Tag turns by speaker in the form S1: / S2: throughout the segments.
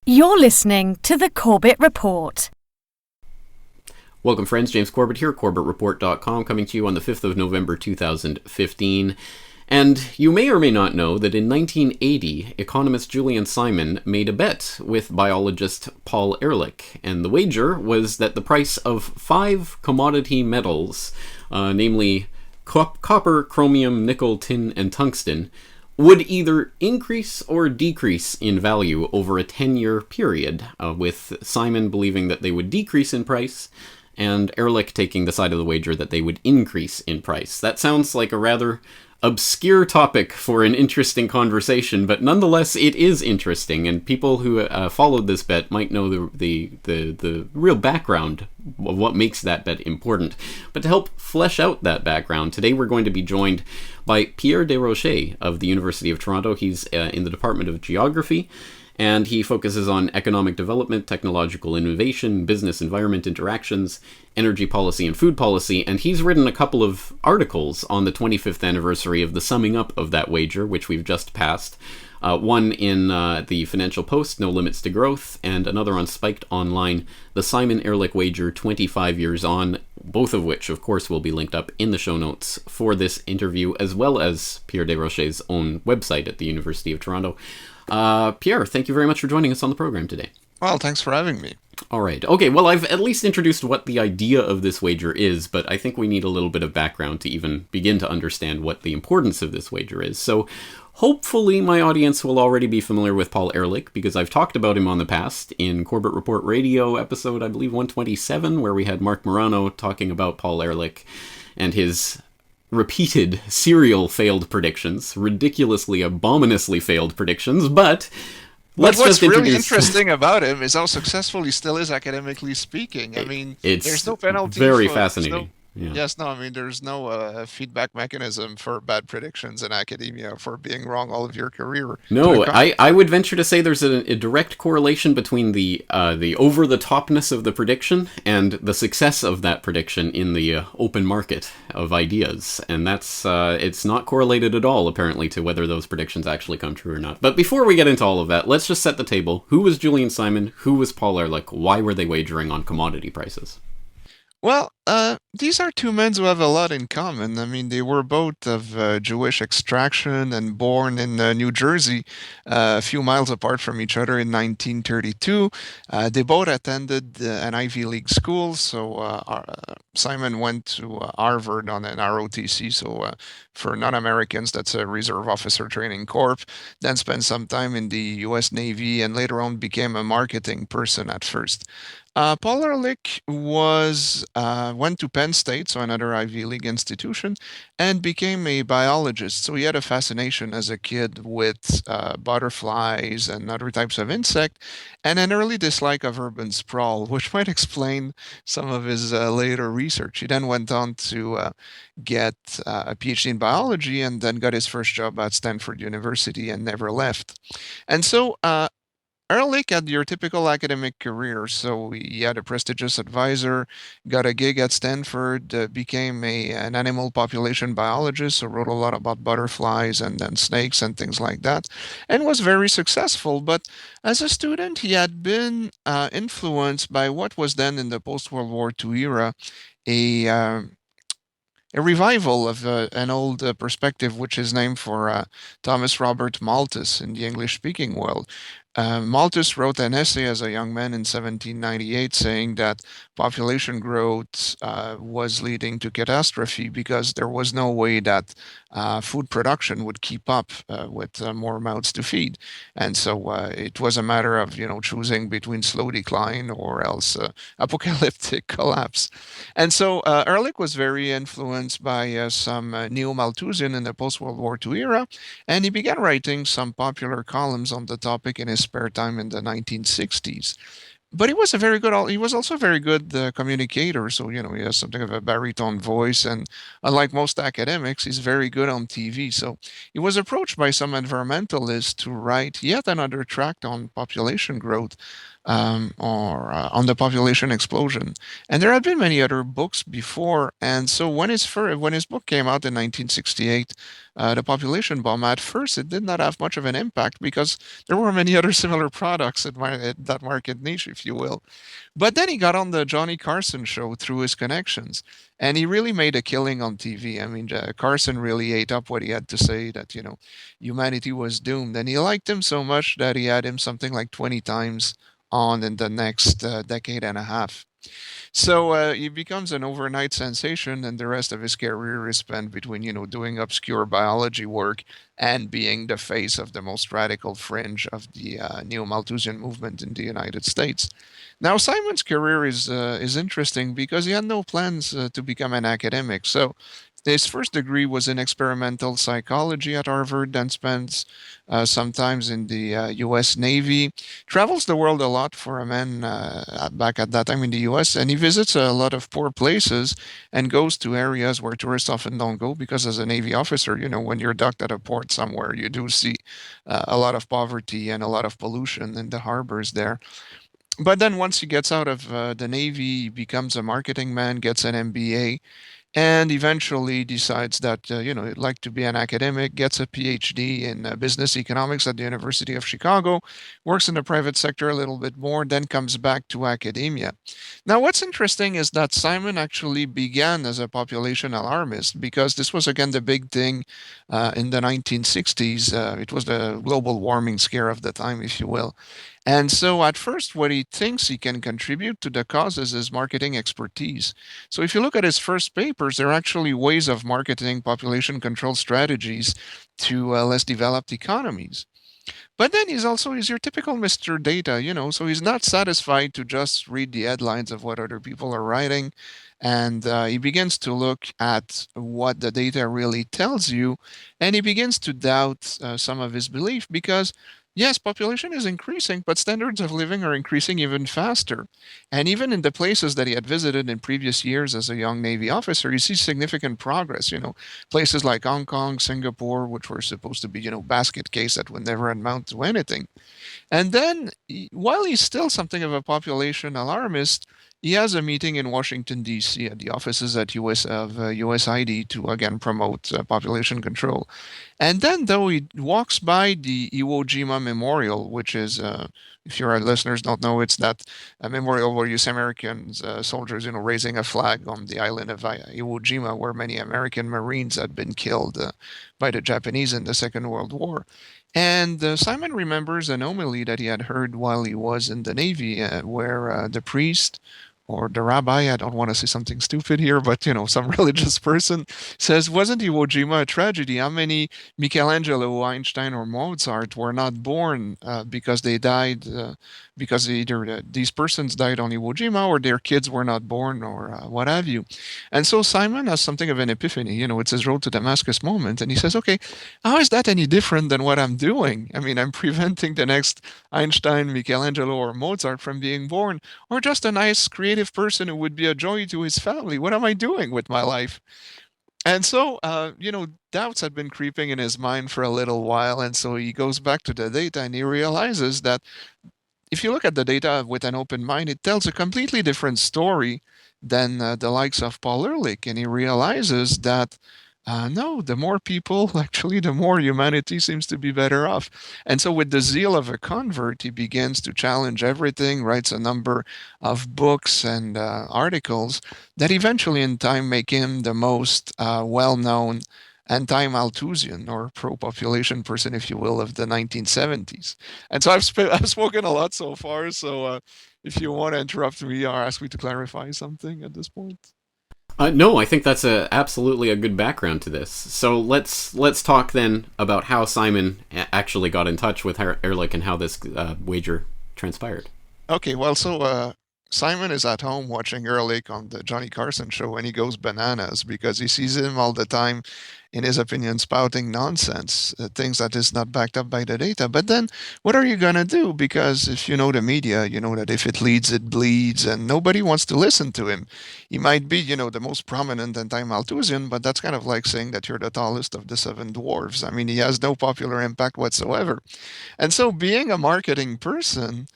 S1: You're listening to the Corbett Report.
S2: Welcome friends, James Corbett here, CorbettReport.com, coming to you on the 5th of November 2015. And you may or may not know that in 1980, economist Julian Simon made a bet with biologist Paul Ehrlich, and the wager was that the price of 5 commodity metals, namely copper, chromium, nickel, tin, and tungsten, would either increase or decrease in value over a 10-year period, with Simon believing that they would decrease in price, and Ehrlich taking the side of the wager that they would increase in price. That sounds like a rather obscure topic for an interesting conversation, but nonetheless it is interesting, and people who followed this bet might know the real background of what makes that bet important. But to help flesh out that background, today we're going to be joined by Pierre Desrochers of the University of Toronto. He's in the Department of Geography, and he focuses on economic development, technological innovation, business environment interactions, energy policy, and food policy, and he's written a couple of articles on the 25th anniversary of the summing up of that wager, which we've just passed. One in the Financial Post, No Limits to Growth, and another on Spiked Online, The Simon Ehrlich Wager 25 Years On, both of which, of course, will be linked up in the show notes for this interview, as well as Pierre Desrochers' own website at the University of Toronto. Pierre, thank you very much for joining us on the program today.
S3: Well, thanks for having me.
S2: All right. Okay, well, I've at least introduced what the idea of this wager is, but I think we need a little bit of background to even begin to understand what the importance of this wager is. So hopefully my audience will already be familiar with Paul Ehrlich, because I've talked about him on the past in Corbett Report Radio episode, I believe 127, where we had Mark Morano talking about Paul Ehrlich and his repeated serial failed predictions, ridiculously, ominously failed predictions, but let's
S3: what's
S2: just introduce...
S3: really interesting about him is how successful he still is academically speaking. I mean, there's no penalty.
S2: Very fascinating.
S3: There's no feedback mechanism for bad predictions in academia for being wrong all of your career.
S2: No, I would venture to say there's a direct correlation between the over-the-topness of the prediction and the success of that prediction in the open market of ideas. And that's it's not correlated at all, apparently, to whether those predictions actually come true or not. But before we get into all of that, let's just set the table. Who was Julian Simon? Who was Paul Ehrlich? Why were they wagering on commodity prices?
S3: Well, these are two men who have a lot in common. I mean, they were both of Jewish extraction and born in New Jersey, a few miles apart from each other in 1932. They both attended an Ivy League school. So Simon went to Harvard on an ROTC, so for non-Americans, that's a Reserve Officer Training Corps. Then spent some time in the U.S. Navy and later on became a marketing person at first. Paul Ehrlich went to Penn State, so another Ivy League institution, and became a biologist. So he had a fascination as a kid with butterflies and other types of insect, and an early dislike of urban sprawl, which might explain some of his later research. He then went on to get a PhD in biology and then got his first job at Stanford University and never left. And so Ehrlich had your typical academic career, so he had a prestigious advisor, got a gig at Stanford, became an animal population biologist, so wrote a lot about butterflies and snakes and things like that, and was very successful. But as a student, he had been influenced by what was then in the post-World War II era, a revival of an old perspective, which is named for Thomas Robert Malthus in the English-speaking world. Malthus wrote an essay as a young man in 1798 saying that population growth was leading to catastrophe because there was no way that food production would keep up with more mouths to feed. And so it was a matter of, choosing between slow decline or else apocalyptic collapse. And so Ehrlich was very influenced by some neo-Malthusian in the post-World War II era, and he began writing some popular columns on the topic in his spare time in the 1960s. But he was also a very good communicator. So, he has something of a baritone voice. And unlike most academics, he's very good on TV. So he was approached by some environmentalists to write yet another tract on population growth. or on the population explosion. And there had been many other books before. And so when his book came out in 1968, the population bomb, at first it did not have much of an impact because there were many other similar products at that market niche, if you will. But then he got on the Johnny Carson show through his connections, and he really made a killing on TV. I mean, Carson really ate up what he had to say, that, humanity was doomed. And he liked him so much that he had him something like 20 times on in the next decade and a half. So he becomes an overnight sensation, and the rest of his career is spent between, doing obscure biology work and being the face of the most radical fringe of the neo-Malthusian movement in the United States. Now, Simon's career is interesting because he had no plans to become an academic. So his first degree was in experimental psychology at Harvard, then spends sometimes in the U.S. Navy. Travels the world a lot for a man back at that time in the U.S., and he visits a lot of poor places and goes to areas where tourists often don't go because, as a Navy officer, when you're docked at a port somewhere, you do see a lot of poverty and a lot of pollution in the harbors there. But then once he gets out of the Navy, he becomes a marketing man, gets an MBA, and eventually decides that he'd like to be an academic, gets a PhD in business economics at the University of Chicago, works in the private sector a little bit more, then comes back to academia. Now, what's interesting is that Simon actually began as a population alarmist because this was again the big thing in the 1960s. It was the global warming scare of the time, if you will. And so at first, what he thinks he can contribute to the cause is his marketing expertise. So if you look at his first papers, they're actually ways of marketing population control strategies to less developed economies. But then he's your typical Mr. Data, so he's not satisfied to just read the headlines of what other people are writing. And he begins to look at what the data really tells you. And he begins to doubt some of his belief because, yes, population is increasing, but standards of living are increasing even faster. And even in the places that he had visited in previous years as a young Navy officer, he sees significant progress. Places like Hong Kong, Singapore, which were supposed to be, basket case that would never amount to anything. And then, while he's still something of a population alarmist, he has a meeting in Washington, D.C. at the offices at USID to again promote population control. And then, though, he walks by the Iwo Jima Memorial, which is, if your listeners don't know, it's that memorial where you see Americans, soldiers, raising a flag on the island of Iwo Jima, where many American Marines had been killed by the Japanese in the Second World War. And Simon remembers an homily that he had heard while he was in the Navy, where the priest or the rabbi, I don't want to say something stupid here, but some religious person says, wasn't Iwo Jima a tragedy? How many Michelangelo, Einstein, or Mozart were not born because they died, because either these persons died on Iwo Jima or their kids were not born or what have you. And so Simon has something of an epiphany. It's his road to Damascus moment. And he says, okay, how is that any different than what I'm doing? I mean, I'm preventing the next Einstein, Michelangelo, or Mozart from being born, or just a nice creative person who would be a joy to his family. What am I doing with my life? And so, doubts had been creeping in his mind for a little while. And so he goes back to the data and he realizes that if you look at the data with an open mind, it tells a completely different story than the likes of Paul Ehrlich. And he realizes that no, the more people, actually, the more humanity seems to be better off. And so, with the zeal of a convert, he begins to challenge everything, writes a number of books and articles that eventually, in time, make him the most well known anti-Malthusian or pro-population person, if you will, of the 1970s. And so I've spoken a lot so far. So if you want to interrupt me or ask me to clarify something at this point.
S2: No, I think that's absolutely a good background to this. So let's talk then about how Simon actually got in touch with Ehrlich and how this wager transpired.
S3: Okay, well, so Simon is at home watching Ehrlich on the Johnny Carson show, and he goes bananas because he sees him all the time, in his opinion, spouting nonsense, things that is not backed up by the data. But then, what are you gonna do? Because if you know the media, you know that if it leads, it bleeds, and nobody wants to listen to him. He might be, the most prominent anti-Malthusian, but that's kind of like saying that you're the tallest of the seven dwarfs. I mean, he has no popular impact whatsoever. And so, being a marketing person,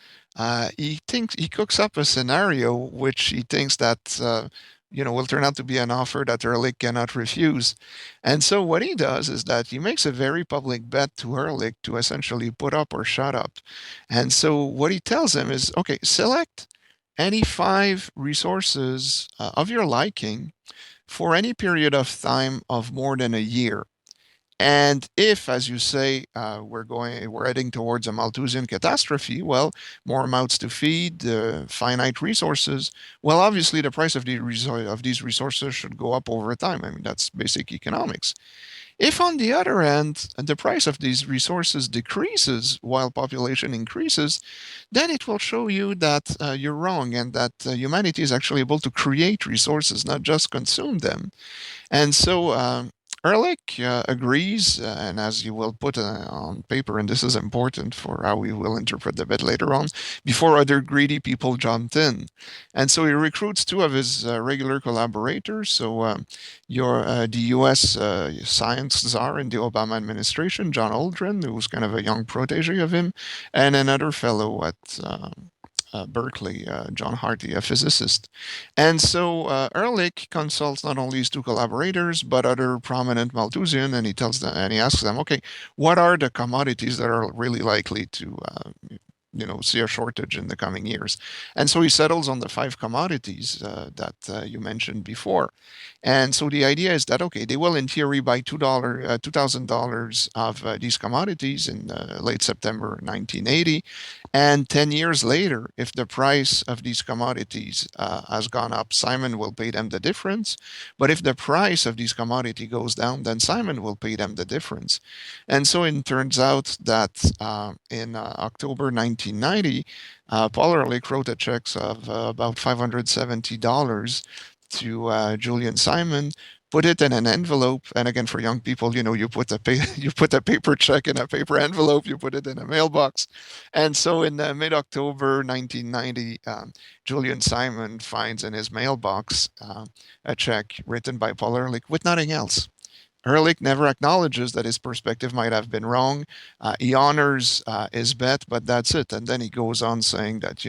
S3: he cooks up a scenario which he thinks that will turn out to be an offer that Ehrlich cannot refuse. And so what he does is that he makes a very public bet to Ehrlich to essentially put up or shut up. And so what he tells him is, okay, select any 5 resources of your liking for any period of time of more than a year. And if, as you say, we're heading towards a Malthusian catastrophe, well, more mouths to feed, finite resources. Well, obviously, the price of these resources should go up over time. I mean, that's basic economics. If, on the other hand, the price of these resources decreases while population increases, then it will show you that you're wrong and that humanity is actually able to create resources, not just consume them. And so Ehrlich agrees, and as you will put on paper, and this is important for how we will interpret the bit later on, before other greedy people jumped in. And so he recruits 2 of his regular collaborators. So the US science czar in the Obama administration, John Aldrin, who was kind of a young protege of him, and another fellow at Berkeley, John Hardy, a physicist. And so Ehrlich consults not only his 2 collaborators, but other prominent Malthusian, and he tells them, and he asks them, okay, what are the commodities that are really likely to see a shortage in the coming years? And so he settles on the 5 commodities that you mentioned before. And so the idea is that, okay, they will in theory buy $2,000 of these commodities in late September 1980. And 10 years later, if the price of these commodities has gone up, Simon will pay them the difference. But if the price of these commodity goes down, then Simon will pay them the difference. And so it turns out that in October 1990, Paul Ehrlich wrote a check of about $570 to Julian Simon, put it in an envelope, and again for young people, you put you put a paper check in a paper envelope, you put it in a mailbox. And so in mid-October 1990, Julian Simon finds in his mailbox a check written by Paul Ehrlich with nothing else. Ehrlich never acknowledges that his perspective might have been wrong. He honors his bet, but that's it. And then he goes on saying that,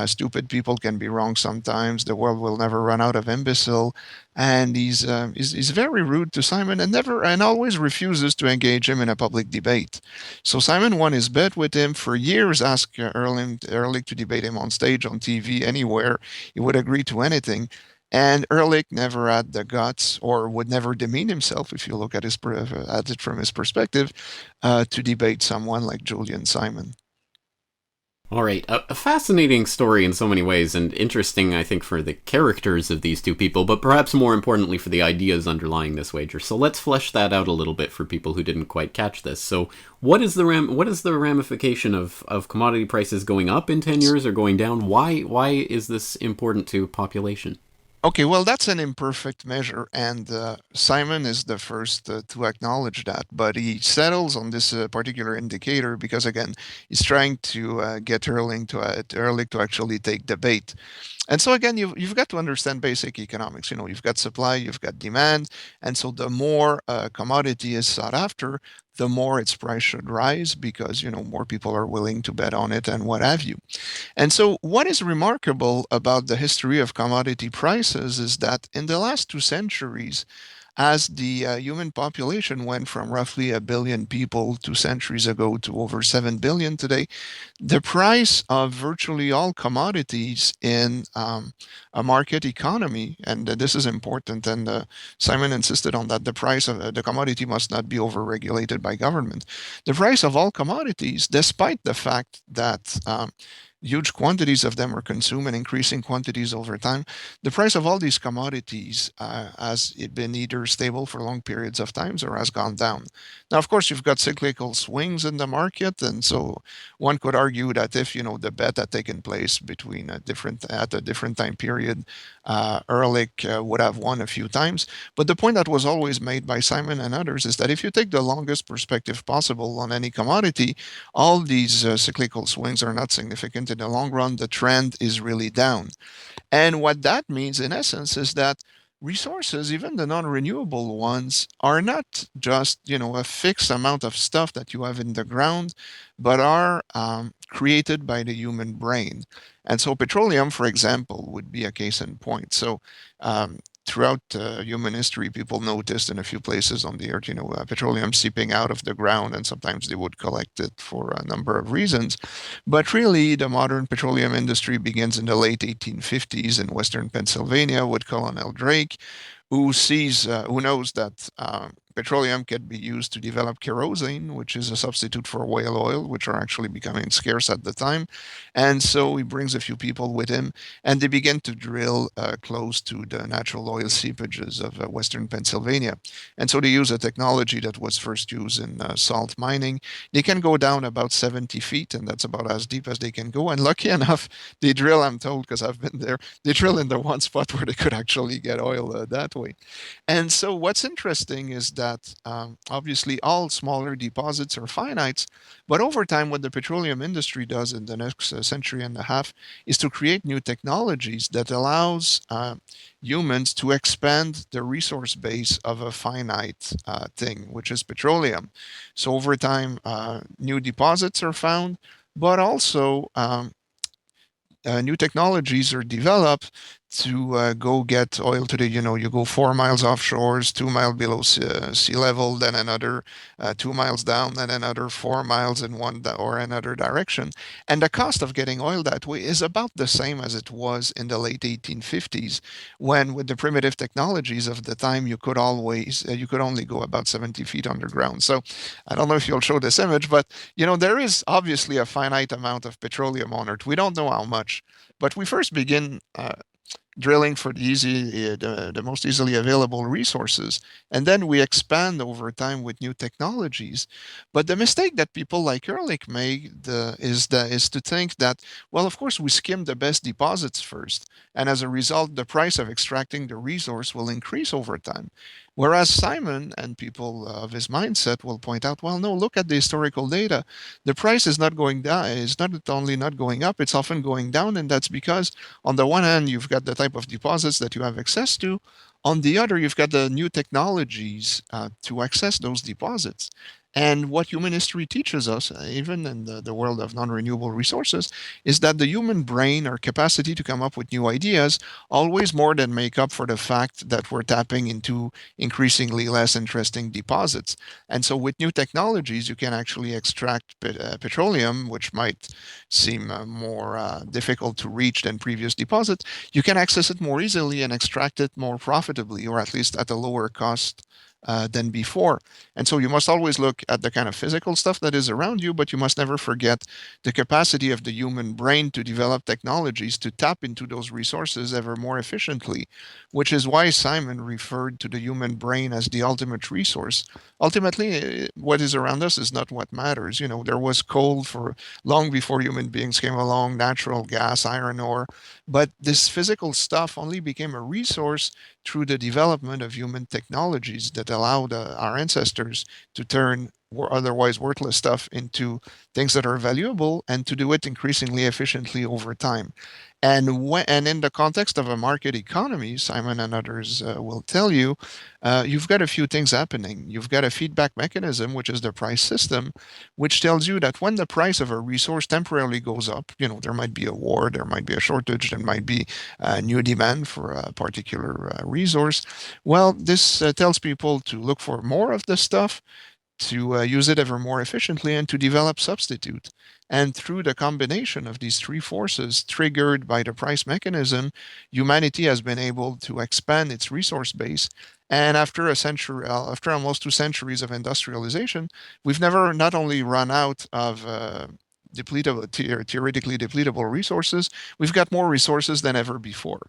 S3: stupid people can be wrong sometimes. The world will never run out of imbecile. And he's very rude to Simon and always refuses to engage him in a public debate. So Simon won his bet with him for years, asked Ehrlich to debate him on stage, on TV, anywhere. He would agree to anything. And Ehrlich never had the guts, or would never demean himself, if you look at it from his perspective, to debate someone like Julian Simon.
S2: All right, a fascinating story in so many ways, and interesting, I think, for the characters of these 2 people, but perhaps more importantly for the ideas underlying this wager. So let's flesh that out a little bit for people who didn't quite catch this. So what is the ramification of commodity prices going up in 10 years or going down? Why is this important to population?
S3: Okay, well, that's an imperfect measure, and Simon is the first to acknowledge that. But he settles on this particular indicator because, again, he's trying to get Ehrlich to actually take the bait. And so again, you've got to understand basic economics. You've got supply, you've got demand, and so the more a commodity is sought after, the more its price should rise because more people are willing to bet on it and what have you. And so what is remarkable about the history of commodity prices is that in the last 2 centuries, as the human population went from roughly 1 billion people 2 centuries ago to over 7 billion today, the price of virtually all commodities in a market economy, and this is important, and Simon insisted on that, the price of the commodity must not be overregulated by government. The price of all commodities, despite the fact that huge quantities of them are consumed and increasing quantities over time, the price of all these commodities has been either stable for long periods of times or has gone down. Now, of course, you've got cyclical swings in the market, and so one could argue that if the bet had taken place between at a different time period, Ehrlich would have won a few times. But the point that was always made by Simon and others is that if you take the longest perspective possible on any commodity, all these cyclical swings are not significant. In the long run, the trend is really down. And what that means, in essence, is that resources, even the non-renewable ones, are not just a fixed amount of stuff that you have in the ground, but are created by the human brain. And so petroleum, for example, would be a case in point. So throughout human history, people noticed in a few places on the earth, petroleum seeping out of the ground, and sometimes they would collect it for a number of reasons. But really, the modern petroleum industry begins in the late 1850s in western Pennsylvania with Colonel Drake, who knows that petroleum can be used to develop kerosene, which is a substitute for whale oil, which are actually becoming scarce at the time. And so he brings a few people with him, and they begin to drill close to the natural oil seepages of western Pennsylvania. And so they use a technology that was first used in salt mining. They can go down about 70 feet, and that's about as deep as they can go. And lucky enough, they drill, I'm told, because I've been there, they drill in the one spot where they could actually get oil that way. And so what's interesting is that obviously all smaller deposits are finite, but over time, what the petroleum industry does in the next century and a half is to create new technologies that allows humans to expand the resource base of a finite thing, which is petroleum. So over time, new deposits are found, but also new technologies are developed to go get oil to you go 4 miles offshores, 2 miles below sea level, then another 2 miles down, then another 4 miles in one or another direction. And the cost of getting oil that way is about the same as it was in the late 1850s, when with the primitive technologies of the time, you could only go about 70 feet underground. So I don't know if you'll show this image, but there is obviously a finite amount of petroleum on Earth. We don't know how much, but we first begin drilling for the most easily available resources. And then we expand over time with new technologies. But the mistake that people like Ehrlich make is to think that, well, of course, we skim the best deposits first. And as a result, the price of extracting the resource will increase over time. Whereas Simon and people of his mindset will point out, well, no, look at the historical data. The price is not going down, it's not only not going up, it's often going down. And that's because on the one hand, you've got the type of deposits that you have access to. On the other, you've got the new technologies to access those deposits. And what human history teaches us, even in the world of non-renewable resources, is that the human brain, our capacity to come up with new ideas, always more than make up for the fact that we're tapping into increasingly less interesting deposits. And so with new technologies, you can actually extract petroleum, which might seem more difficult to reach than previous deposits. You can access it more easily and extract it more profitably, or at least at a lower cost than before. And so you must always look at the kind of physical stuff that is around you, but you must never forget the capacity of the human brain to develop technologies to tap into those resources ever more efficiently, which is why Simon referred to the human brain as the ultimate resource. Ultimately, what is around us is not what matters. There was coal for long before human beings came along, natural gas, iron ore, but this physical stuff only became a resource through the development of human technologies that allowed our ancestors to turn otherwise worthless stuff into things that are valuable, and to do it increasingly efficiently over time. And in the context of a market economy, Simon and others will tell you, you've got a few things happening. You've got a feedback mechanism, which is the price system, which tells you that when the price of a resource temporarily goes up, there might be a war, there might be a shortage, there might be a new demand for a particular resource. Well, this tells people to look for more of the stuff, to use it ever more efficiently, and to develop substitute. And through the combination of these three forces triggered by the price mechanism, humanity has been able to expand its resource base. And after after almost 2 centuries of industrialization, we've never not only run out of theoretically depletable resources, we've got more resources than ever before.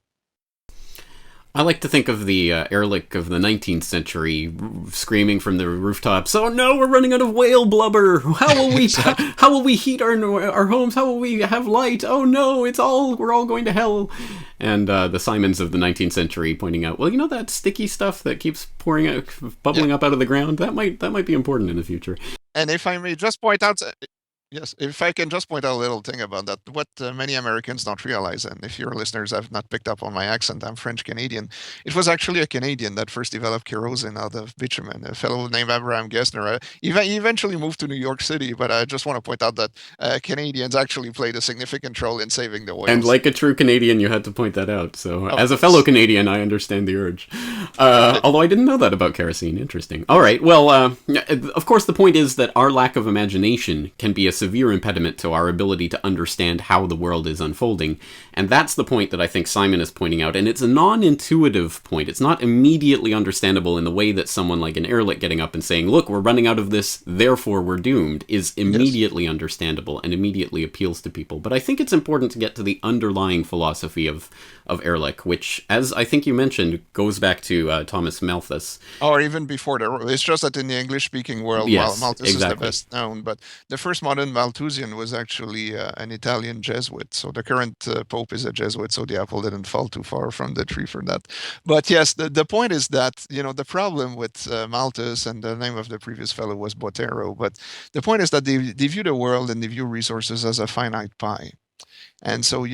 S2: I like to think of the Ehrlich of the 19th century screaming from the rooftops, "Oh no, we're running out of whale blubber! How will we
S3: Exactly.
S2: how will we heat our homes? How will we have light? Oh no, we're all going to hell!" And the Simons of the 19th century pointing out, well, that sticky stuff that keeps bubbling
S3: Yeah.
S2: up out of the ground, that might be important in the future.
S3: And if I may just point out, Yes, if I can just point out a little thing about that, what many Americans don't realize, and if your listeners have not picked up on my accent, I'm French Canadian. It was actually a Canadian that first developed kerosene out of bitumen, a fellow named Abraham Gessner. He eventually moved to New York City, but I just want to point out that Canadians actually played a significant role in saving the
S2: And
S3: whales.
S2: like a true Canadian, you had to point that out. So,
S3: Of
S2: as a fellow
S3: course.
S2: Canadian, I understand the urge.
S3: Right.
S2: Although I didn't know that about kerosene. Interesting. All right. Well, of course, the point is that our lack of imagination can be a severe impediment to our ability to understand how the world is unfolding. And that's the point that I think Simon is pointing out. And it's a non-intuitive point. It's not immediately understandable in the way that someone like an Ehrlich getting up and saying, look, we're running out of this, therefore we're doomed, is
S3: Yes.
S2: immediately understandable and immediately appeals to people. But I think it's important to get to the underlying philosophy of Ehrlich, which, as I think you mentioned, goes back to Thomas Malthus.
S3: Or even before the, it's just that in the English-speaking world,
S2: Yes,
S3: Malthus is the
S2: exactly.
S3: best known. But the first modern Malthusian was actually an Italian Jesuit. So the current Pope is a Jesuit, so the apple didn't fall too far from the tree for that. But yes, the point is that, the problem with Malthus, and the name of the previous fellow was Botero, but the point is that they view the world and they view resources as a finite pie. And so,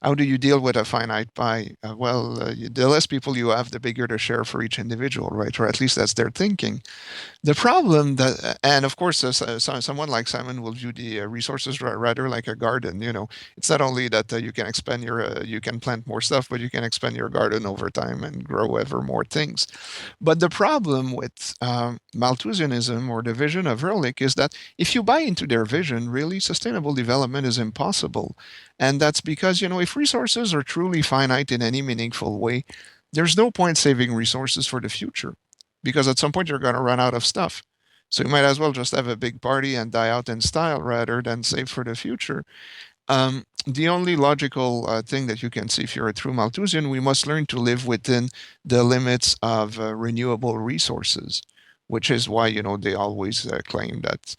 S3: how do you deal with a finite pie? The less people you have, the bigger the share for each individual, right? Or at least that's their thinking. The problem that, and of course, someone like Simon will view the resources rather like a garden. It's not only that you can plant more stuff, but you can expand your garden over time and grow ever more things. But the problem with Malthusianism or the vision of Ehrlich is that if you buy into their vision, really sustainable development is impossible. And that's because, if resources are truly finite in any meaningful way, there's no point saving resources for the future because at some point you're going to run out of stuff. So you might as well just have a big party and die out in style rather than save for the future. The only logical thing that you can see if you're a true Malthusian, we must learn to live within the limits of renewable resources, which is why, they always claim that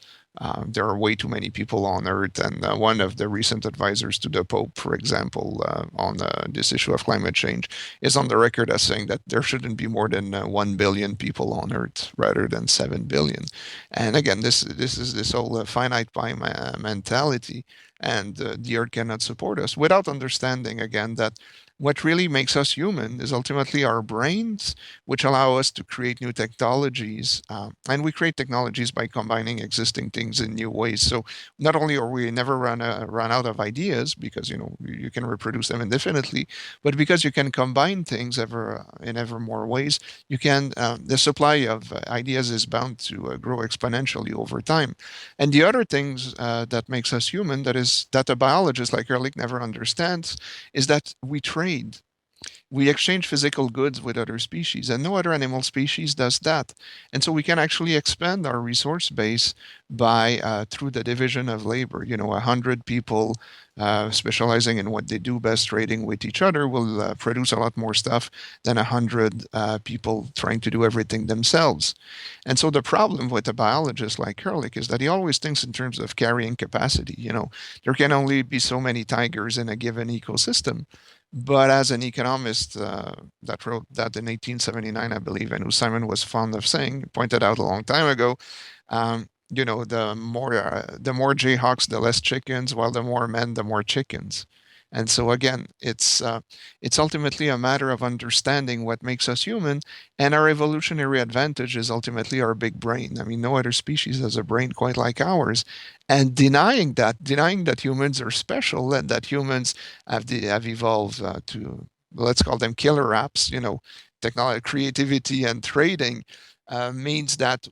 S3: there are way too many people on Earth. And one of the recent advisors to the Pope, for example, on this issue of climate change, is on the record as saying that there shouldn't be more than 1 billion people on Earth rather than 7 billion. And again, this is this whole finite pie mentality, and the Earth cannot support us without understanding, again, that what really makes us human is ultimately our brains, which allow us to create new technologies. And we create technologies by combining existing things in new ways. So not only are we never run out of ideas because you can reproduce them indefinitely, but because you can combine things in ever more ways, you can the supply of ideas is bound to grow exponentially over time. And the other things that makes us human, that a biologist like Ehrlich never understands, is that we trade. We exchange physical goods with other species, and no other animal species does that. And so we can actually expand our resource base by through the division of labor. 100 people specializing in what they do best, trading with each other, will produce a lot more stuff than 100 people trying to do everything themselves. And so the problem with a biologist like Ehrlich is that he always thinks in terms of carrying capacity. There can only be so many tigers in a given ecosystem. But as an economist that wrote that in 1879, I believe, and who Simon was fond of saying, pointed out a long time ago, the more jayhawks, the less chickens, while the more men, the more chickens. And so again, it's ultimately a matter of understanding what makes us human, and our evolutionary advantage is ultimately our big brain. I mean, no other species has a brain quite like ours, and denying that humans are special and that humans have evolved to, let's call them killer apps, technology, creativity, and trading, means that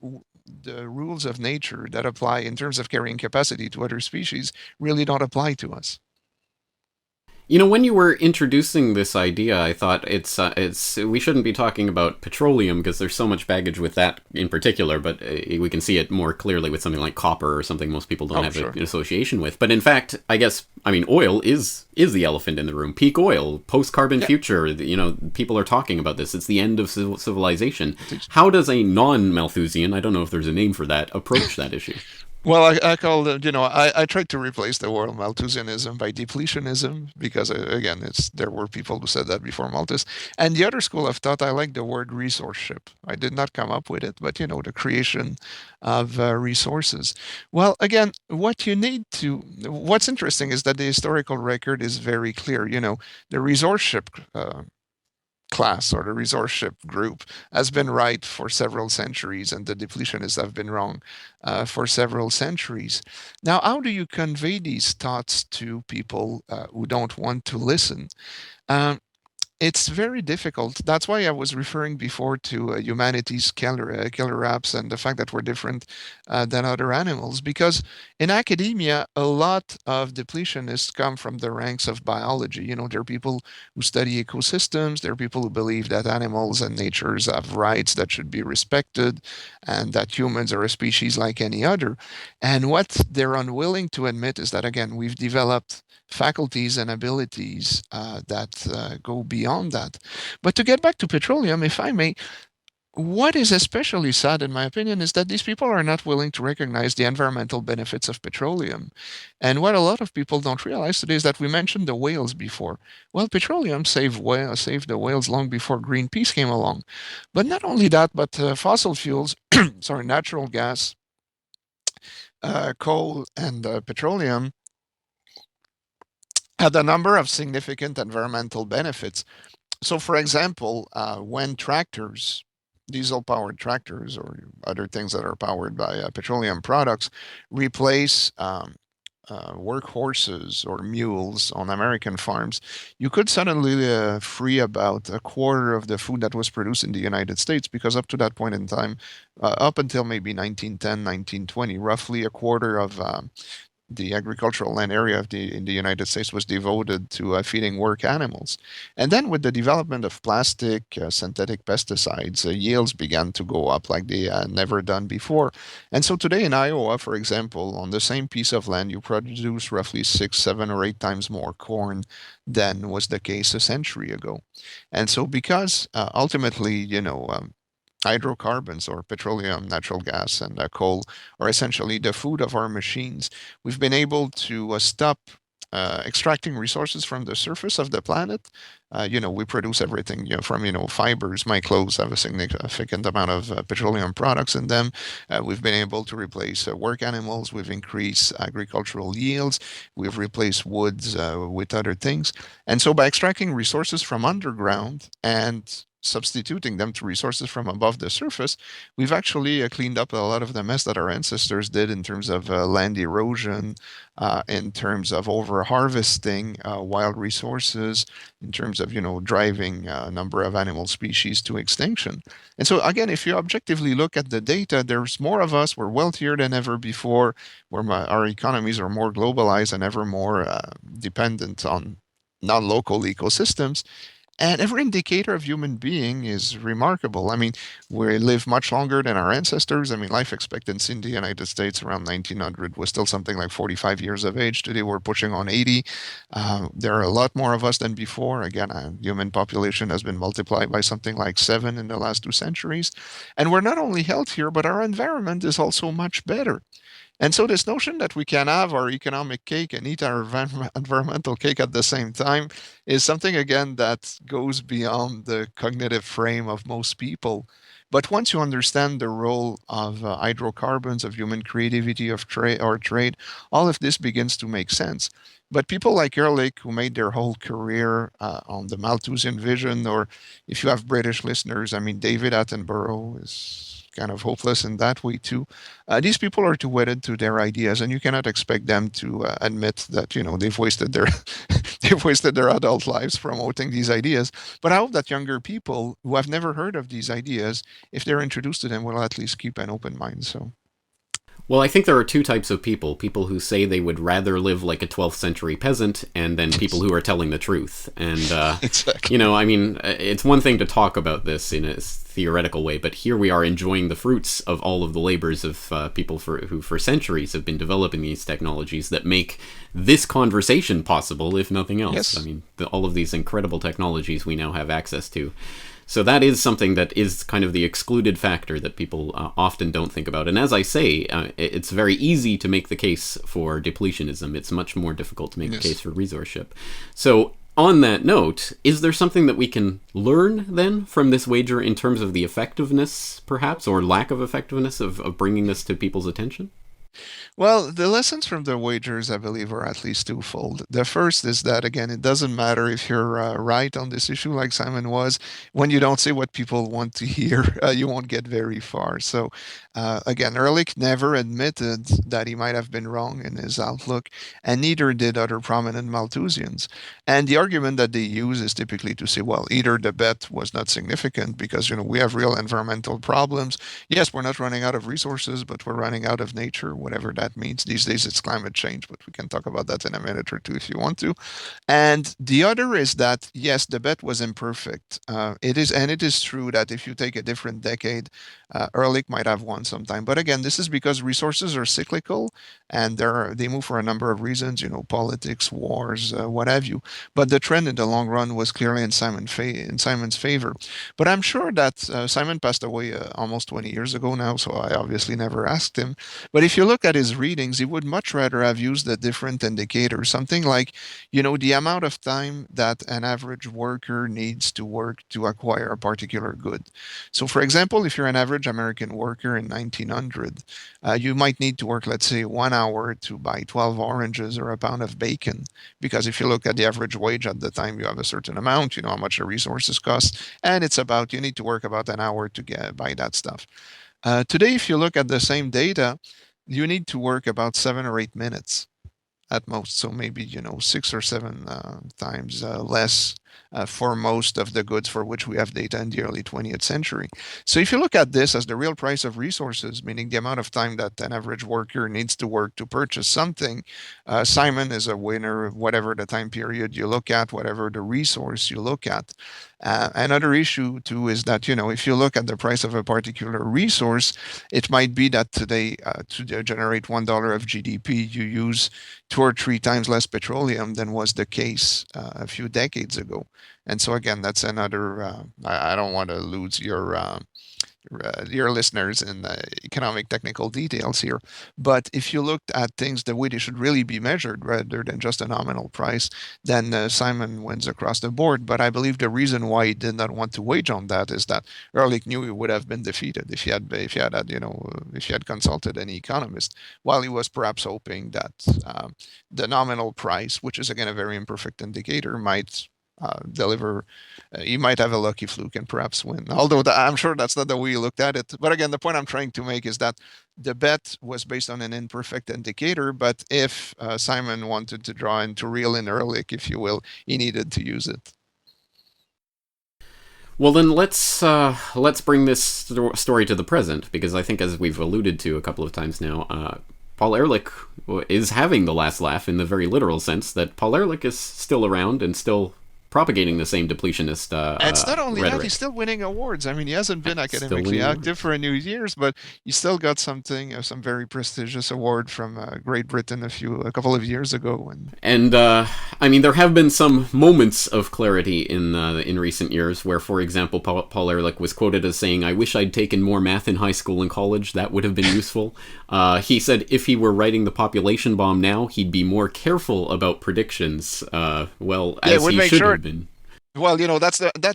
S3: the rules of nature that apply in terms of carrying capacity to other species really don't apply to us.
S2: When you were introducing this idea, I thought it's we shouldn't be talking about petroleum because there's so much baggage with that in particular, but we can see it more clearly with something like copper or something most people don't
S3: Oh,
S2: have
S3: sure.
S2: an association with. But in fact, oil is the elephant in the room. Peak oil, post carbon
S3: Yeah.
S2: future. People are talking about this. It's the end of civilization. How does a non Malthusian, I don't know if there's a name for that, approach that issue?
S3: Well, I call it, I tried to replace the word Malthusianism by depletionism because, again, there were people who said that before Malthus. And the other school of thought, I like the word resourceship. I did not come up with it, but, the creation of resources. Well, again, what's interesting is that the historical record is very clear. The resourceship class or the resourceship group has been right for several centuries, and the depletionists have been wrong for several centuries. Now, how do you convey these thoughts to people who don't want to listen? Um, it's very difficult. That's why I was referring before to humanity's killer apps and the fact that we're different than other animals. Because in academia, a lot of depletionists come from the ranks of biology. There are people who study ecosystems. There are people who believe that animals and natures have rights that should be respected, and that humans are a species like any other. And what they're unwilling to admit is that, again, we've developed faculties and abilities that go beyond that. But to get back to petroleum, if I may, what is especially sad, in my opinion, is that these people are not willing to recognize the environmental benefits of petroleum. And what a lot of people don't realize today is that we mentioned the whales before. Well, petroleum saved the whales long before Greenpeace came along. But not only that, but fossil fuels, sorry, natural gas, coal, and petroleum had a number of significant environmental benefits. So, for example, when tractors, diesel powered tractors, or other things that are powered by petroleum products, replace workhorses or mules on American farms, you could suddenly free about a quarter of the food that was produced in the United States, because up to that point in time, up until maybe 1910, 1920, roughly a quarter of the agricultural land area in the United States was devoted to feeding work animals. And then with the development of plastic, synthetic pesticides, yields began to go up like they had never done before. And so today in Iowa, for example, on the same piece of land, you produce roughly 6, 7, or 8 times more corn than was the case a century ago. And so because ultimately, hydrocarbons or petroleum, natural gas, and coal are essentially the food of our machines, we've been able to stop extracting resources from the surface of the planet. We produce everything, from, fibers. My clothes have a significant amount of petroleum products in them. We've been able to replace work animals. We've increased agricultural yields. We've replaced woods with other things. And so by extracting resources from underground and substituting them to resources from above the surface, we've actually cleaned up a lot of the mess that our ancestors did in terms of land erosion, in terms of over harvesting wild resources, in terms of driving a number of animal species to extinction. And so again, if you objectively look at the data, there's more of us. We're wealthier than ever before. Our economies are more globalized and ever more dependent on non-local ecosystems. And every indicator of human being is remarkable. I mean, we live much longer than our ancestors. I mean, life expectancy in the United States around 1900 was still something like 45 years of age. Today, we're pushing on 80. There are a lot more of us than before. Again, human population has been multiplied by something like 7 in the last 2 centuries. And we're not only healthier, but our environment is also much better. And so this notion that we can have our economic cake and eat our environmental cake at the same time is something, again, that goes beyond the cognitive frame of most people. But once you understand the role of hydrocarbons, of human creativity, of trade, all of this begins to make sense. But people like Ehrlich, who made their whole career on the Malthusian vision, or if you have British listeners, I mean, David Attenborough is kind of hopeless in that way too. These people are too wedded to their ideas, and you cannot expect them to admit that they've wasted their they've wasted their adult lives promoting these ideas. But I hope that younger people who have never heard of these ideas, if they're introduced to them, will at least keep an open mind. So.
S2: Well, I think there are two types of people. People who say they would rather live like a 12th century peasant, and then people who are telling the truth. And,
S3: Exactly.
S2: I mean, it's one thing to talk about this in a theoretical way, but here we are enjoying the fruits of all of the labors of people who for centuries have been developing these technologies that make this conversation possible, if nothing else.
S3: Yes.
S2: I mean, all of these incredible technologies we now have access to. So that is something that is kind of the excluded factor that people often don't think about. And as I say, it's very easy to make the case for depletionism. It's much more difficult to make the case for resourceship. So on that note, is there something that we can learn then from this wager in terms of the effectiveness, perhaps, or lack of effectiveness of bringing this to people's attention?
S3: Well, the lessons from the wagers, I believe, are at least twofold. The first is that, again, it doesn't matter if you're right on this issue, like Simon was. When you don't say what people want to hear, you won't get very far. So, again, Ehrlich never admitted that he might have been wrong in his outlook, and neither did other prominent Malthusians. And the argument that they use is typically to say, well, either the bet was not significant because, we have real environmental problems. Yes, we're not running out of resources, but we're running out of nature, whatever that means. These days it's climate change, but we can talk about that in a minute or two if you want to. And the other is that, yes, the bet was imperfect. It is true that if you take a different decade, Ehrlich might have won sometime. But again, this is because resources are cyclical and they move for a number of reasons, politics, wars, what have you. But the trend in the long run was clearly in Simon's favor. But I'm sure that Simon passed away almost 20 years ago now, so I obviously never asked him. But if you look at his readings, he would much rather have used a different indicator, something like, the amount of time that an average worker needs to work to acquire a particular good. So, for example, if you're an average American worker in 1900, you might need to work, let's say, 1 hour to buy 12 oranges or a pound of bacon. Because if you look at the average wage at the time, you have a certain amount, you know how much the resources cost, and it's about, you need to work about an hour to buy that stuff. Today, if you look at the same data, you need to work about 7 or 8 minutes at most. So maybe, 6 or 7 times less for most of the goods for which we have data in the early 20th century. So if you look at this as the real price of resources, meaning the amount of time that an average worker needs to work to purchase something, Simon is a winner, whatever the time period you look at, whatever the resource you look at. Another issue too is that, if you look at the price of a particular resource, it might be that today to generate $1 of GDP, you use 2 or 3 times less petroleum than was the case a few decades ago. And so again, that's another, I don't want to lose your listeners in the economic technical details here. But if you looked at things the way they should really be measured rather than just a nominal price, then Simon wins across the board. But I believe the reason why he did not want to wage on that is that Ehrlich knew he would have been defeated if he had consulted any economist, while he was perhaps hoping that the nominal price, which is again a very imperfect indicator, might deliver. You might have a lucky fluke and perhaps win. Although I'm sure that's not the way you looked at it. But again, the point I'm trying to make is that the bet was based on an imperfect indicator. But if Simon wanted to draw into reel in Ehrlich, if you will, he needed to use it.
S2: Well, then let's bring this story to the present, because I think, as we've alluded to a couple of times now, Paul Ehrlich is having the last laugh in the very literal sense that Paul Ehrlich is still around and still propagating the same depletionist
S3: and it's not only
S2: rhetoric.
S3: that, he's still winning awards. I mean, he hasn't been academically active for a few years, but he still got some very prestigious award from Great Britain a couple of years ago.
S2: And I mean, there have been some moments of clarity in recent years where, for example, Paul Ehrlich was quoted as saying, "I wish I'd taken more math in high school and college. That would have been useful." He said if he were writing the population bomb now, he'd be more careful about predictions. As he should have been.
S3: Well,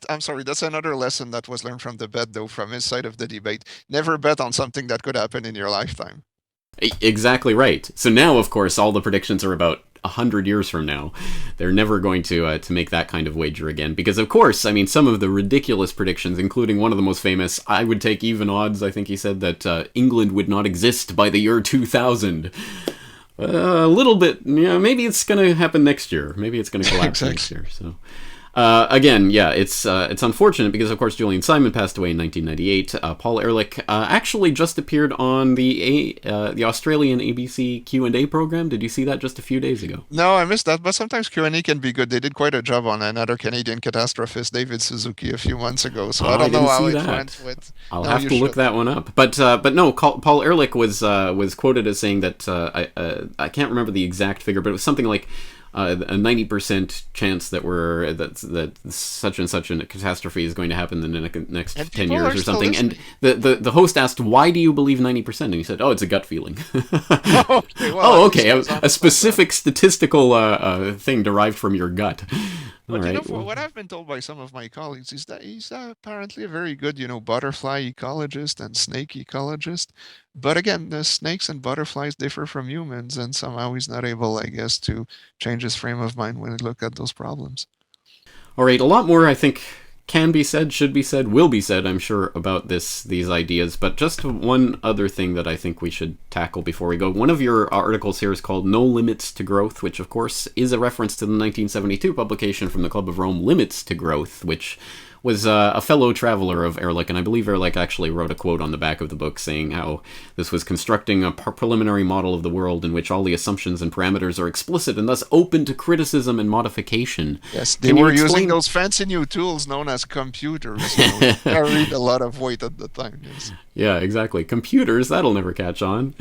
S3: I'm sorry, that's another lesson that was learned from the bet, though, from his side of the debate. Never bet on something that could happen in your lifetime.
S2: Exactly right. So now, of course, all the predictions are about 100 years from now. They're never going to make that kind of wager again. Because, of course, I mean, some of the ridiculous predictions, including one of the most famous, I would take even odds, I think he said, that England would not exist by the year 2000. A little bit, maybe it's going to happen next year. Maybe it's going to collapse next year. So, again, yeah, it's unfortunate because, of course, Julian Simon passed away in 1998. Paul Ehrlich actually just appeared on the Australian ABC Q&A program. Did you see that just a few days ago?
S3: No, I missed that. But sometimes Q&A can be good. They did quite a job on another Canadian catastrophist, David Suzuki, a few months ago. So I don't know how it went with.
S2: I'll have to look that one up. But no, Paul Ehrlich was quoted as saying that I can't remember the exact figure, but it was something like a 90% chance that such and such a catastrophe is going to happen in the next
S3: And
S2: 10
S3: people
S2: years
S3: are
S2: or
S3: still
S2: something. And
S3: listening.
S2: the host asked, why do you believe 90%? And he said, oh, it's a gut feeling.
S3: Okay, well,
S2: Oh,
S3: at least
S2: okay,
S3: he was
S2: a
S3: honest about that.
S2: specific statistical thing derived from your gut. All
S3: But
S2: right,
S3: for
S2: well,
S3: what I've been told by some of my colleagues is that he's apparently a very good, butterfly ecologist and snake ecologist. But again, the snakes and butterflies differ from humans, and somehow he's not able, I guess, to change his frame of mind when he look at those problems.
S2: all right, a lot more, I think, can be said, should be said, will be said, I'm sure, about these ideas. But just one other thing that I think we should tackle before we go. One of your articles here is called No Limits to Growth, which, of course, is a reference to the 1972 publication from the Club of Rome, Limits to Growth, which was a fellow traveler of Ehrlich, and I believe Ehrlich actually wrote a quote on the back of the book saying how this was constructing a preliminary model of the world in which all the assumptions and parameters are explicit and thus open to criticism and modification.
S3: Yes, they
S2: Can you
S3: were using
S2: explain?
S3: those fancy new tools known as computers, that carried a lot of weight at the time. Yes,
S2: Yeah, exactly. Computers, that'll never catch on,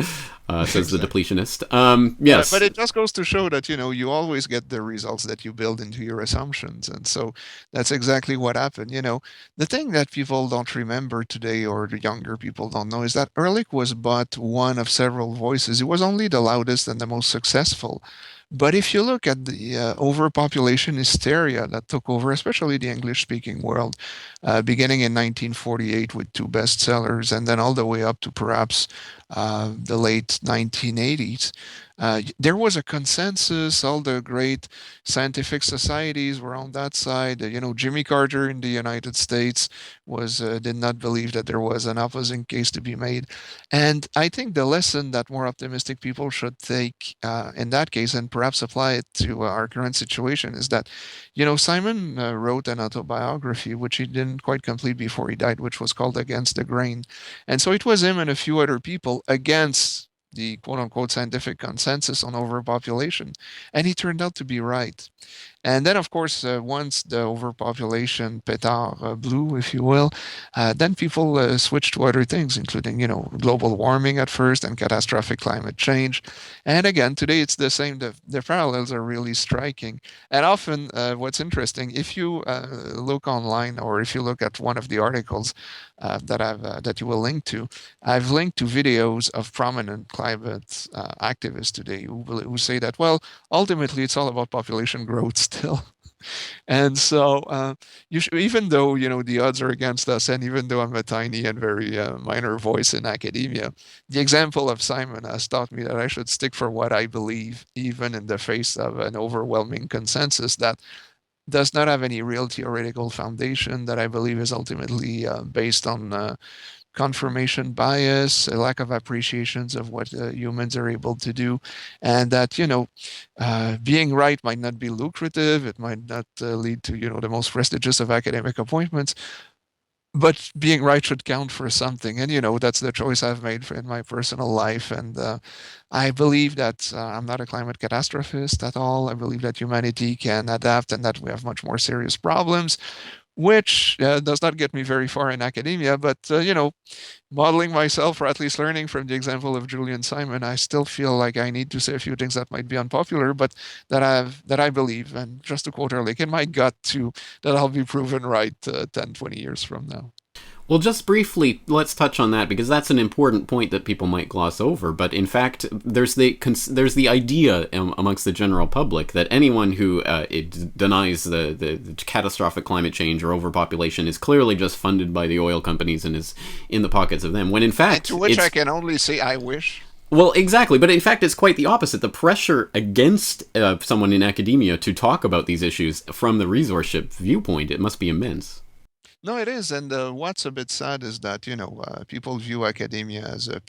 S2: says the
S3: exactly.
S2: depletionist.
S3: But
S2: Yes.
S3: it just goes to show that, you always get the results that you build into your assumptions. And so that's exactly what happened. The thing that people don't remember today, or the younger people don't know, is that Ehrlich was but one of several voices. He was only the loudest and the most successful. But if you look at the overpopulation hysteria that took over, especially the English speaking world, beginning in 1948 with two bestsellers, and then all the way up to perhaps the late 1980s, there was a consensus. All the great scientific societies were on that side. Jimmy Carter in the United States was did not believe that there was an opposing case to be made. And I think the lesson that more optimistic people should take in that case, and perhaps apply it to our current situation, is that, Simon wrote an autobiography, which he didn't quite complete before he died, which was called Against the Grain. And so it was him and a few other people against the quote unquote scientific consensus on overpopulation. And he turned out to be right. And then, of course, once the overpopulation petard blew, if you will, then people switched to other things, including, global warming at first and catastrophic climate change. And again, today it's the same. The parallels are really striking. And often, what's interesting, if you look online, or if you look at one of the articles that you will link to, I've linked to videos of prominent climate activists today who say that, well, ultimately it's all about population growth still. And so, even though the odds are against us, and even though I'm a tiny and very minor voice in academia, the example of Simon has taught me that I should stick for what I believe, even in the face of an overwhelming consensus that does not have any real theoretical foundation, that I believe is ultimately based on confirmation bias, a lack of appreciations of what humans are able to do, and that being right might not be lucrative. It might not lead to the most prestigious of academic appointments, but being right should count for something. And that's the choice I've made in my personal life. And I believe that I'm not a climate catastrophist at all. I believe that humanity can adapt and that we have much more serious problems, which does not get me very far in academia. But modeling myself, or at least learning from the example of Julian Simon, I still feel like I need to say a few things that might be unpopular, but that I believe. And just to quote Ehrlich, in my gut too, that I'll be proven right 10, 20 years from now.
S2: Well, just briefly, let's touch on that because that's an important point that people might gloss over. But in fact, there's the idea amongst the general public that anyone who denies the catastrophic climate change or overpopulation is clearly just funded by the oil companies and is in the pockets of them. When in
S3: And
S2: fact,
S3: to which I can only say, I wish.
S2: well, exactly. But in fact, it's quite the opposite. The pressure against someone in academia to talk about these issues from the resourceship viewpoint, it must be immense.
S3: No, it is, and what's a bit sad is that people view academia as a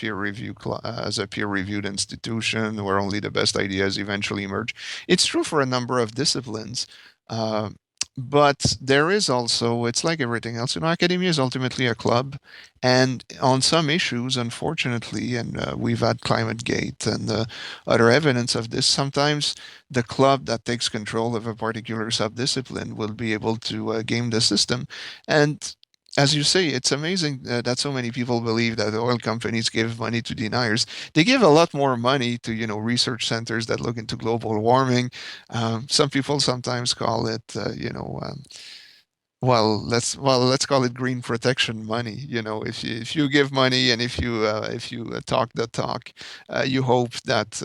S3: as a peer-reviewed institution where only the best ideas eventually emerge. It's true for a number of disciplines, uh, but there is also, it's like everything else. Academia is ultimately a club, and on some issues, unfortunately, and we've had ClimateGate and other evidence of this. Sometimes the club that takes control of a particular subdiscipline will be able to game the system. And as you say, it's amazing that so many people believe that oil companies give money to deniers. They give a lot more money to, research centers that look into global warming. Some people sometimes call it, let's call it green protection money. If you give money and if you talk the talk, you hope that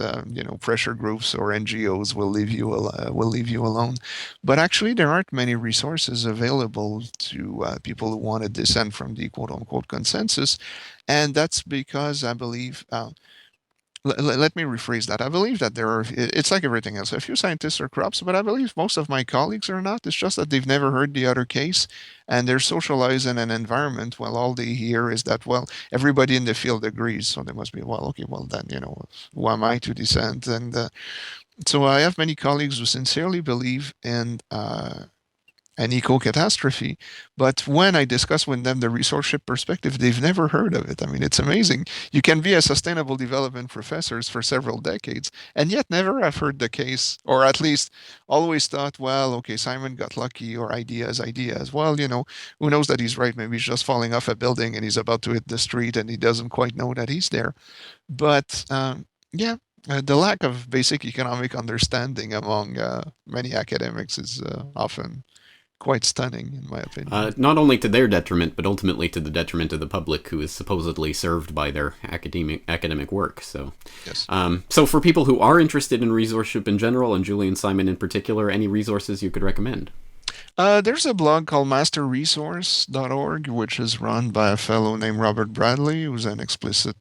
S3: pressure groups or NGOs will leave you alone. But actually, there aren't many resources available to people who want to dissent from the quote unquote consensus, and that's because I believe. Let me rephrase that. I believe that it's like everything else. A few scientists are corrupt, but I believe most of my colleagues are not. It's just that they've never heard the other case and they're socialized in an environment. Well, all they hear is that, well, everybody in the field agrees. So they must be, well, okay, well, then, who am I to dissent? And so I have many colleagues who sincerely believe in an eco-catastrophe. But when I discuss with them the resourceship perspective, they've never heard of it. I mean, it's amazing. You can be a sustainable development professors for several decades and yet never have heard the case, or at least always thought, well, okay, Simon got lucky, or ideas. Well, who knows that he's right? Maybe he's just falling off a building and he's about to hit the street and he doesn't quite know that he's there. But yeah, the lack of basic economic understanding among many academics is often quite stunning, in my opinion.
S2: Not only to their detriment, but ultimately to the detriment of the public, who is supposedly served by their academic work. So,
S3: Yes.
S2: So for people who are interested in resourceship in general, and Julian Simon in particular, any resources you could recommend?
S3: There's a blog called masterresource.org, which is run by a fellow named Robert Bradley, who's an explicit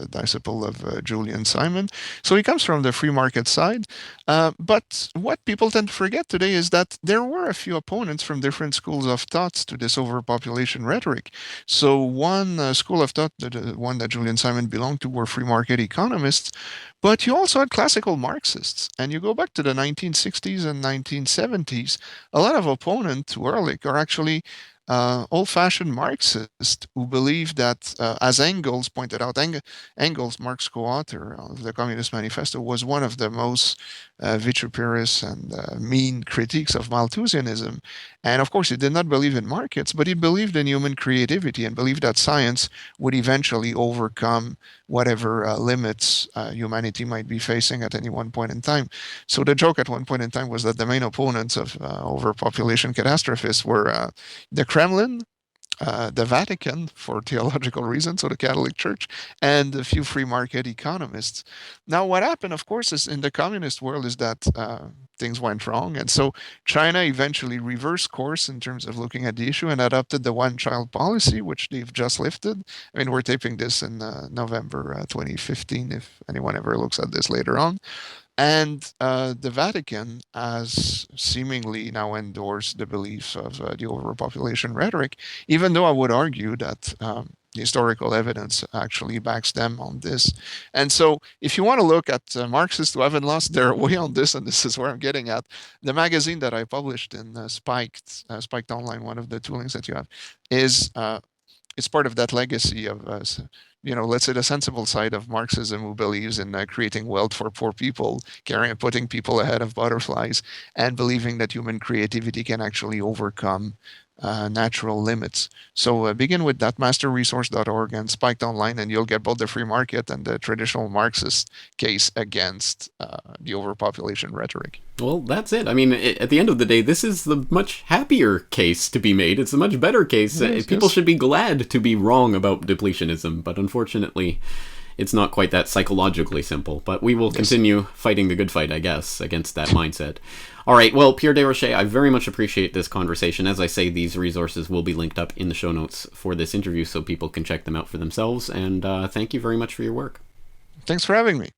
S3: disciple of Julian Simon. So he comes from the free market side. But what people tend to forget today is that there were a few opponents from different schools of thoughts to this overpopulation rhetoric. So one school of thought, the one that Julian Simon belonged to, were free market economists. But you also had classical Marxists. And you go back to the 1960s and 1970s, a lot of opponents to Ehrlich are actually old-fashioned Marxists who believe that, as Engels pointed out, Engels, Marx co-author of the Communist Manifesto, was one of the most vitreperous and mean critiques of Malthusianism. And of course, he did not believe in markets, but he believed in human creativity and believed that science would eventually overcome whatever limits humanity might be facing at any one point in time. So the joke at one point in time was that the main opponents of overpopulation catastrophists were the Kremlin, the Vatican for theological reasons, so the Catholic Church, and a few free market economists. Now, what happened, of course, is in the communist world is that things went wrong. And so China eventually reversed course in terms of looking at the issue and adopted the one-child policy, which they've just lifted. I mean, we're taping this in November 2015, if anyone ever looks at this later on. And the Vatican has seemingly now endorsed the beliefs of the overpopulation rhetoric, even though I would argue that historical evidence actually backs them on this. And so, if you want to look at Marxists who haven't lost their way on this, and this is where I'm getting at, the magazine that I published in Spiked Online, one of the toolings that you have, is it's part of that legacy of let's say the sensible side of Marxism, who believes in creating wealth for poor people, putting people ahead of butterflies, and believing that human creativity can actually overcome natural limits. So begin with that, masterresource.org and Spiked Online, and you'll get both the free market and the traditional Marxist case against the overpopulation rhetoric.
S2: Well, that's it. I mean, at the end of the day, this is the much happier case to be made. It's a much better case.
S3: Yes,
S2: People
S3: yes.
S2: should be glad to be wrong about depletionism, but unfortunately, it's not quite that psychologically simple. But we will continue fighting the good fight, I guess, against that mindset. All right, well, Pierre Desrochers, I very much appreciate this conversation. As I say, these resources will be linked up in the show notes for this interview so people can check them out for themselves. And thank you very much for your work.
S3: Thanks for having me.